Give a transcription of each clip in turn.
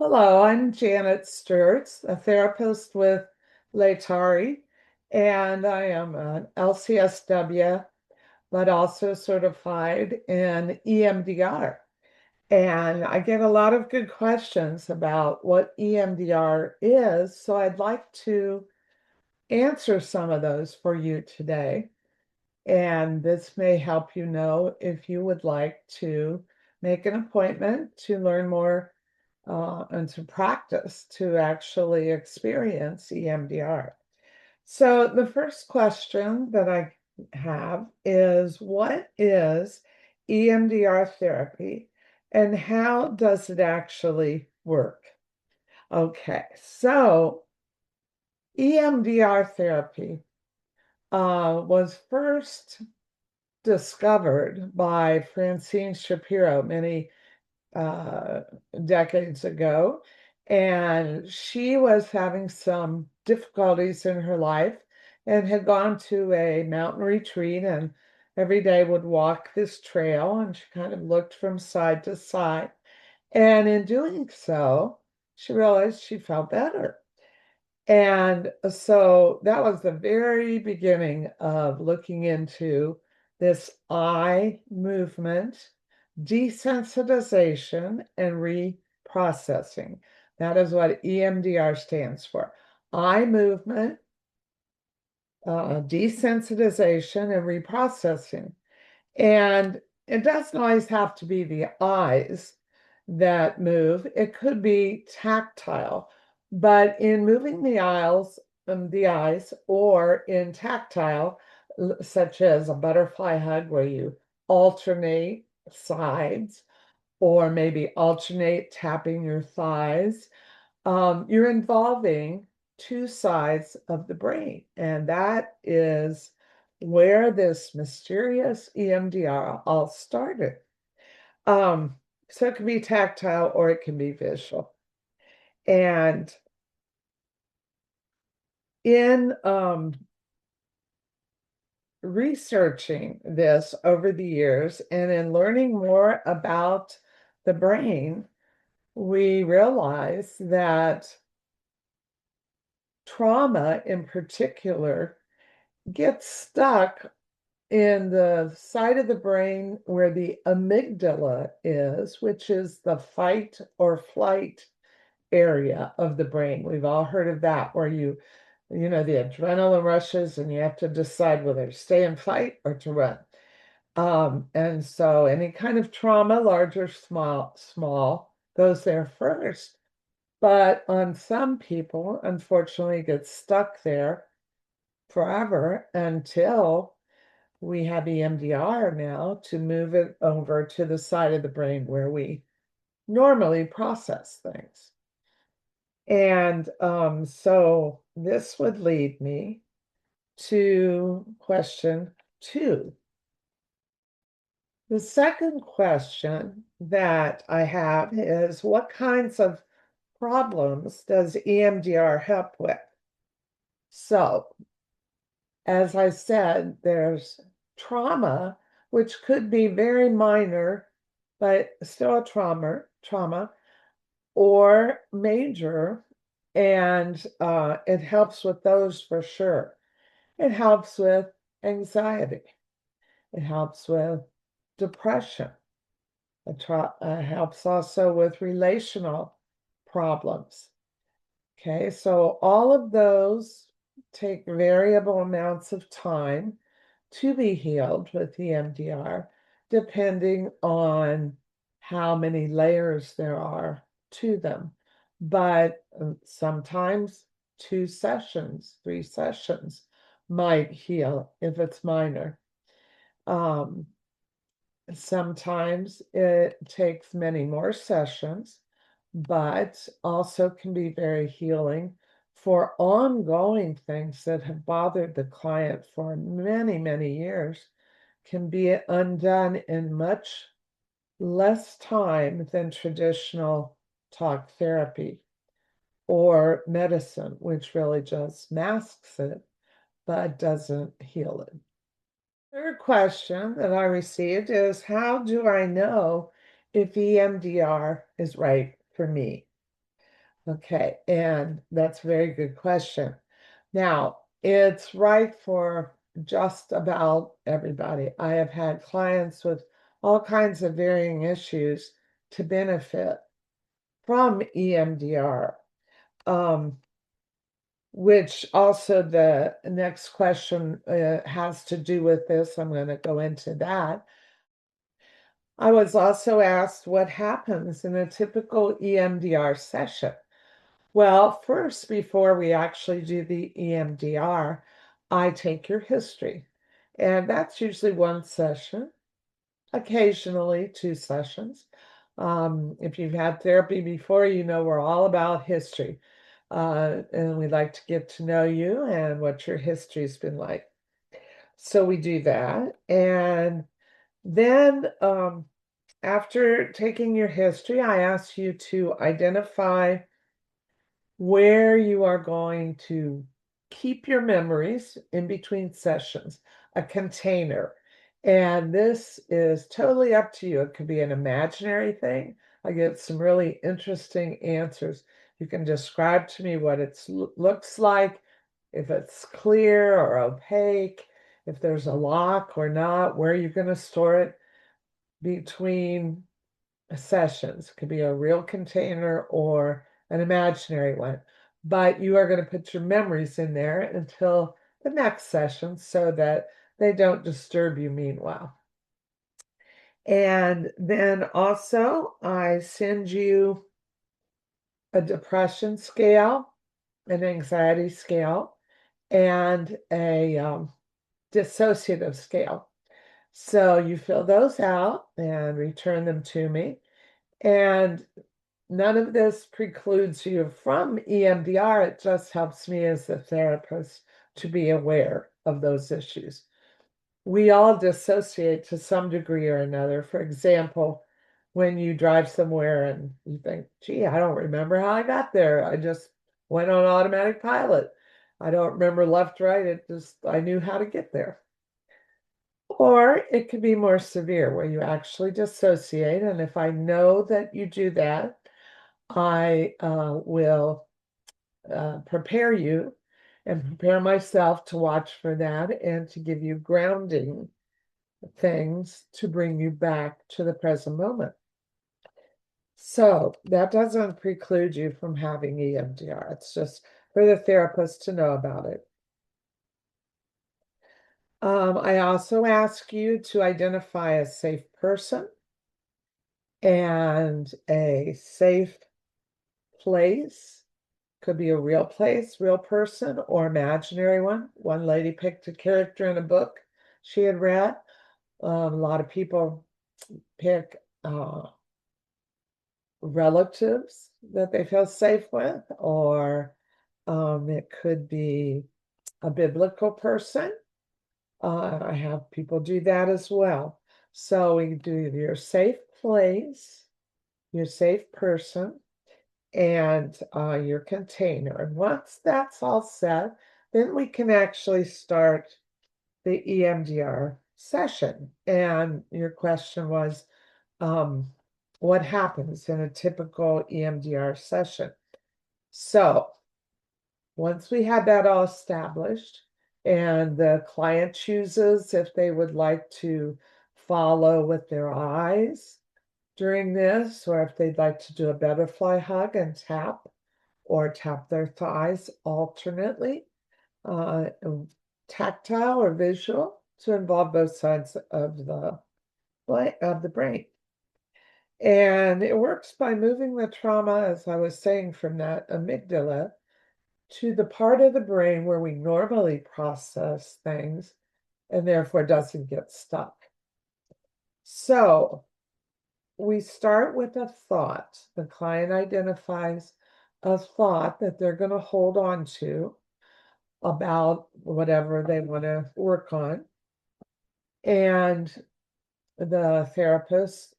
Hello, I'm Janet Sturtz, a therapist with Latari, and I am an LCSW, but also certified in EMDR. And I get a lot of good questions about what EMDR is, so I'd like to answer some of those for you today. And this may help you know if you would like to make an appointment to learn more and to practice to actually experience EMDR. So, the first question that I have is what is EMDR therapy and how does it actually work? Okay, so EMDR therapy was first discovered by Francine Shapiro many uh, decades ago. And she was having some difficulties in her life and had gone to a mountain retreat and every day would walk this trail. And she kind of looked from side to side. And in doing so, she realized she felt better. And so that was the very beginning of looking into this eye movement, desensitization, and reprocessing. That is what EMDR stands for. Eye movement, desensitization, and reprocessing. And it doesn't always have to be the eyes that move. It could be tactile, but in moving the eyes, or in tactile, such as a butterfly hug where you alternate sides, or maybe alternate tapping your thighs, you're involving two sides of the brain. And that is where this mysterious EMDR all started. So it can be tactile or it can be visual. And in researching this over the years and in learning more about the brain, we realize that trauma in particular gets stuck in the side of the brain where the amygdala is, which is the fight or flight area of the brain. We've all heard of that, where the adrenaline rushes and you have to decide whether to stay and fight or to run. And so any kind of trauma, large or small, goes there first. But on some people, unfortunately, it gets stuck there forever until we have EMDR now to move it over to the side of the brain where we normally process things. And so this would lead me to question 2. The second question that I have is what kinds of problems does EMDR help with? So, as I said, there's trauma, which could be very minor, but still a trauma, or major, and it helps with those for sure. It helps with anxiety. It helps with depression. It helps also with relational problems. Okay, so all of those take variable amounts of time to be healed with EMDR, depending on how many layers there are to them. But sometimes 2 sessions, 3 sessions might heal if it's minor. Sometimes it takes many more sessions, but also can be very healing for ongoing things that have bothered the client for many, many years, can be undone in much less time than traditional talk therapy or medicine, which really just masks it but doesn't heal it. Third question that I received is how do I know if EMDR is right for me? Okay, and that's a very good question. Now, it's right for just about everybody. I have had clients with all kinds of varying issues to benefit from EMDR, which also the next question has to do with this. I'm going to go into that. I was also asked what happens in a typical EMDR session. Well, first, before we actually do the EMDR, I take your history, and that's usually one session, occasionally two sessions. If you've had therapy before, you know we're all about history, and we like to get to know you and what your history's been like. So we do that, and then after taking your history, I ask you to identify where you are going to keep your memories in between sessions, a container. And this is totally up to you. It could be an imaginary thing. I get some really interesting answers. You can describe to me what it looks like, if it's clear or opaque, if there's a lock or not, where you're going to store it between sessions. It could be a real container or an imaginary one, but you are going to put your memories in there until the next session so that they don't disturb you meanwhile. And then also, I send you a depression scale, an anxiety scale, and a dissociative scale. So you fill those out and return them to me. And none of this precludes you from EMDR. It just helps me as a therapist to be aware of those issues. We all dissociate to some degree or another. For example, when you drive somewhere and you think, gee, I don't remember how I got there. I just went on automatic pilot. I don't remember left, right. I knew how to get there. Or it could be more severe where you actually dissociate. And if I know that you do that, I will prepare you and prepare myself to watch for that and to give you grounding things to bring you back to the present moment. So that doesn't preclude you from having EMDR. It's just for the therapist to know about it. I also ask you to identify a safe person and a safe place. Could be a real place, real person, or imaginary one. One lady picked a character in a book she had read. A lot of people pick relatives that they feel safe with, or it could be a biblical person. I have people do that as well. So we do your safe place, your safe person, and your container. And once that's all set, then we can actually start the EMDR session. And your question was, what happens in a typical EMDR session? So once we had that all established, and the client chooses if they would like to follow with their eyes during this, or if they'd like to do a butterfly hug and tap, or tap their thighs alternately, uh, tactile or visual, to involve both sides of the brain. And it works by moving the trauma, as I was saying, from that amygdala to the part of the brain where we normally process things and therefore doesn't get stuck. So we start with a thought. The client identifies a thought that they're going to hold on to about whatever they want to work on. And the therapist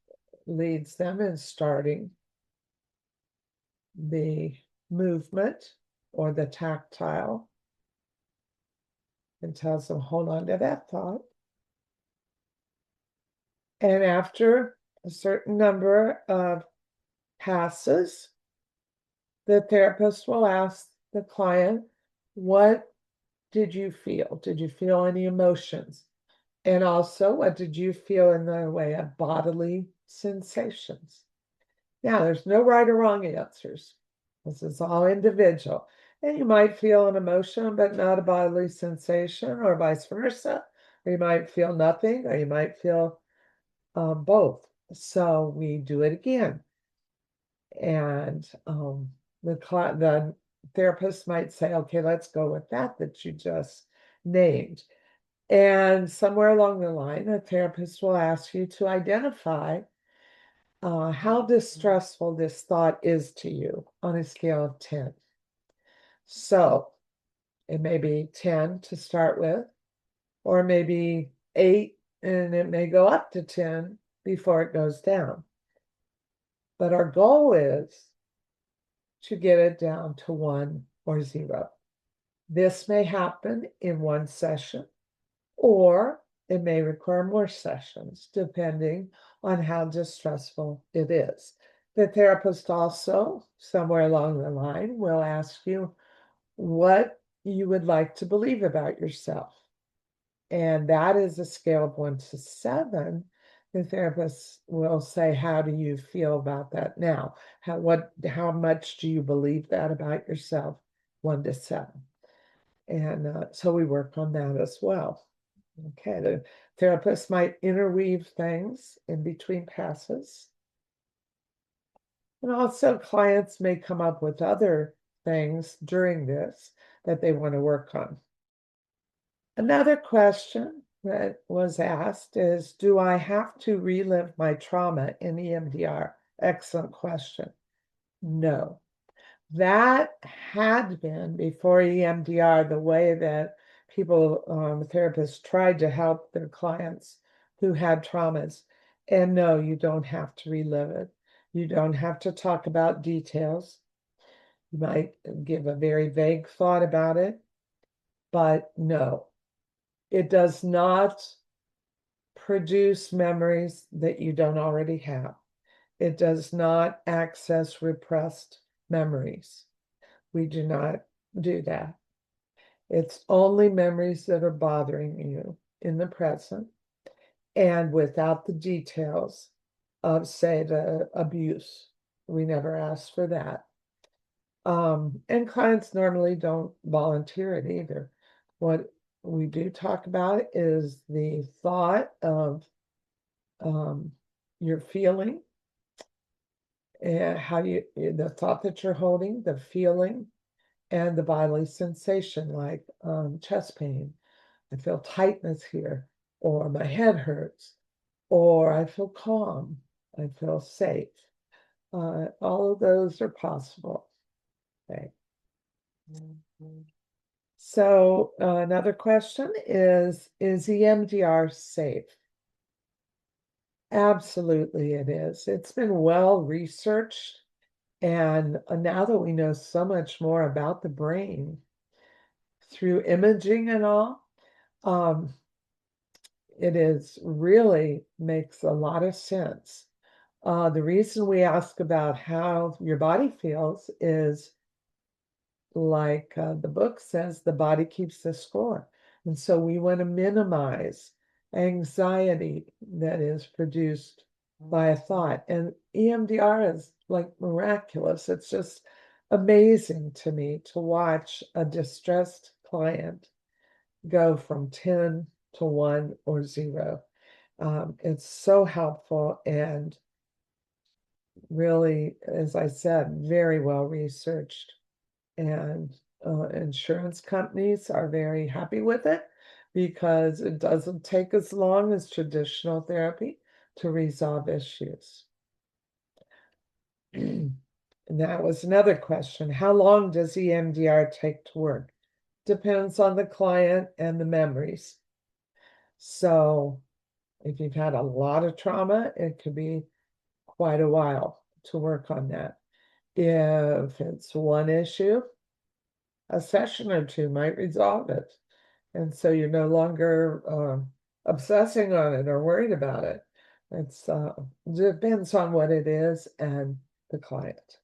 leads them in starting the movement or the tactile and tells them, hold on to that thought. And after a certain number of passes, The therapist will ask the client, what did you feel? Did you feel any emotions? And also, what did you feel in the way of bodily sensations? Now, there's no right or wrong answers. This is all individual. And you might feel an emotion, but not a bodily sensation, or vice versa. Or you might feel nothing, or you might feel both. So we do it again. And the therapist might say, okay, let's go with that you just named. And somewhere along the line, a therapist will ask you to identify how distressful this thought is to you on a scale of 10. So it may be 10 to start with, or maybe 8, and it may go up to 10 before it goes down. But our goal is to get it down to 1 or 0. This may happen in one session, or it may require more sessions, depending on how distressful it is. The therapist also, somewhere along the line, will ask you what you would like to believe about yourself. And that is a scale of 1 to 7. The therapist will say, how do you feel about that now? How much do you believe that about yourself? 1 to 7. And so we work on that as well. Okay, the therapist might interweave things in between passes. And also clients may come up with other things during this that they want to work on. Another question that was asked is, do I have to relive my trauma in EMDR? Excellent question. No. That had been, before EMDR, the way that people, therapists tried to help their clients who had traumas. And no, you don't have to relive it. You don't have to talk about details. You might give a very vague thought about it, but no, it does not produce memories that you don't already have. It does not access repressed memories. We do not do that. It's only memories that are bothering you in the present and without the details of, say, the abuse. We never ask for that. And clients normally don't volunteer it either. What we do talk about is the thought of your feeling, and the thought that you're holding, the feeling, and the bodily sensation, like chest pain. I feel tightness here, or my head hurts, or I feel calm, I feel safe. All of those are possible. Okay. So another question is EMDR safe? Absolutely it is. It's been well researched. And now that we know so much more about the brain through imaging and all, it is really makes a lot of sense. The reason we ask about how your body feels is, like the book says, the body keeps the score. And so we want to minimize anxiety that is produced by a thought. And EMDR is like miraculous. It's just amazing to me to watch a distressed client go from 10 to 1 or 0. It's so helpful and really, as I said, very well researched. And insurance companies are very happy with it because it doesn't take as long as traditional therapy to resolve issues. And that was another question. How long does EMDR take to work? Depends on the client and the memories. So if you've had a lot of trauma, it could be quite a while to work on that. If it's one issue, a session or 2 might resolve it. And so you're no longer obsessing on it or worried about it. It's depends on what it is and the client.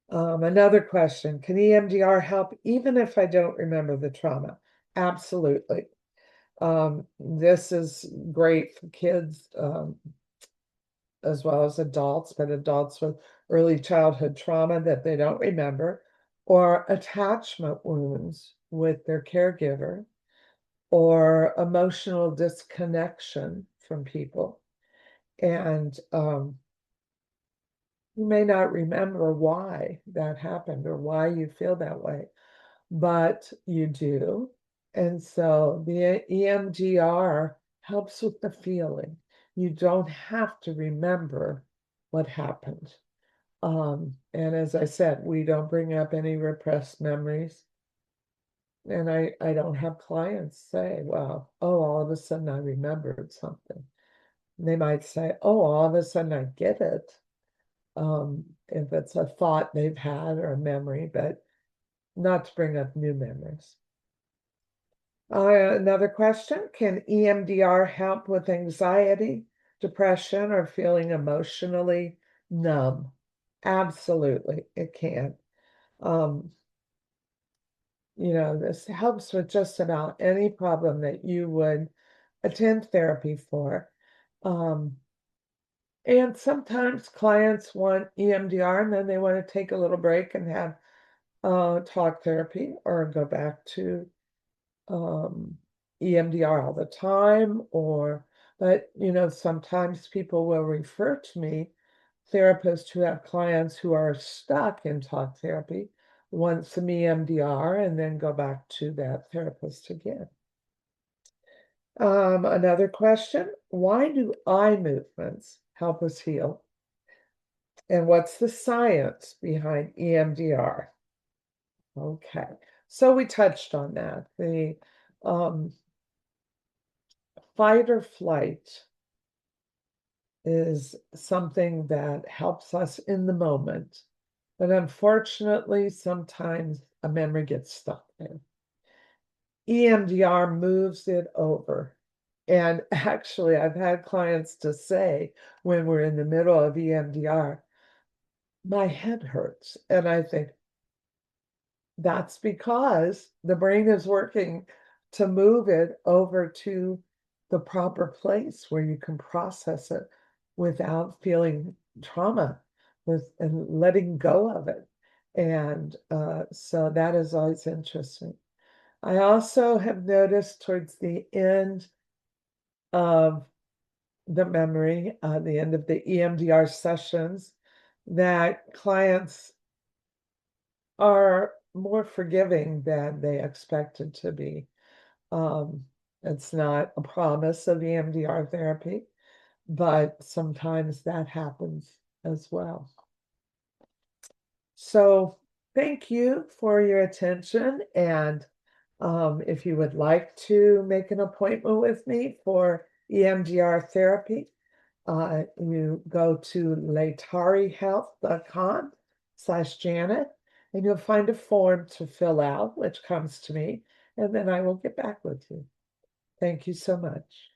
Another question, can EMDR help even if I don't remember the trauma? Absolutely. This is great for kids, as well as adults, but adults with early childhood trauma that they don't remember, or attachment wounds with their caregiver, or emotional disconnection from people. And you may not remember why that happened or why you feel that way, but you do. And so the EMDR helps with the feeling. You don't have to remember what happened. And as I said, we don't bring up any repressed memories. And I don't have clients say, well, oh, all of a sudden I remembered something. They might say, oh, all of a sudden I get it. If it's a thought they've had or a memory, but not to bring up new memories. Another question, can EMDR help with anxiety, depression, or feeling emotionally numb? Absolutely, it can. This helps with just about any problem that you would attend therapy for. And sometimes clients want EMDR and then they want to take a little break and have talk therapy or go back to EMDR all the time, but sometimes people will refer to me, therapists who have clients who are stuck in talk therapy, want some EMDR and then go back to that therapist again. Another question, why do eye movements help us heal? And what's the science behind EMDR? Okay, so we touched on that. The fight or flight is something that helps us in the moment, but unfortunately, sometimes a memory gets stuck there. EMDR moves it over. And actually, I've had clients to say when we're in the middle of EMDR, my head hurts. And I think, that's because the brain is working to move it over to the proper place where you can process it without feeling trauma and letting go of it. And so that is always interesting. I also have noticed towards the end of the memory, the end of the EMDR sessions, that clients are more forgiving than they expected to be. It's not a promise of EMDR therapy, but sometimes that happens as well. So thank you for your attention. And if you would like to make an appointment with me for EMDR therapy, you go to latarihealth.com/Janet, and you'll find a form to fill out, which comes to me, and then I will get back with you. Thank you so much.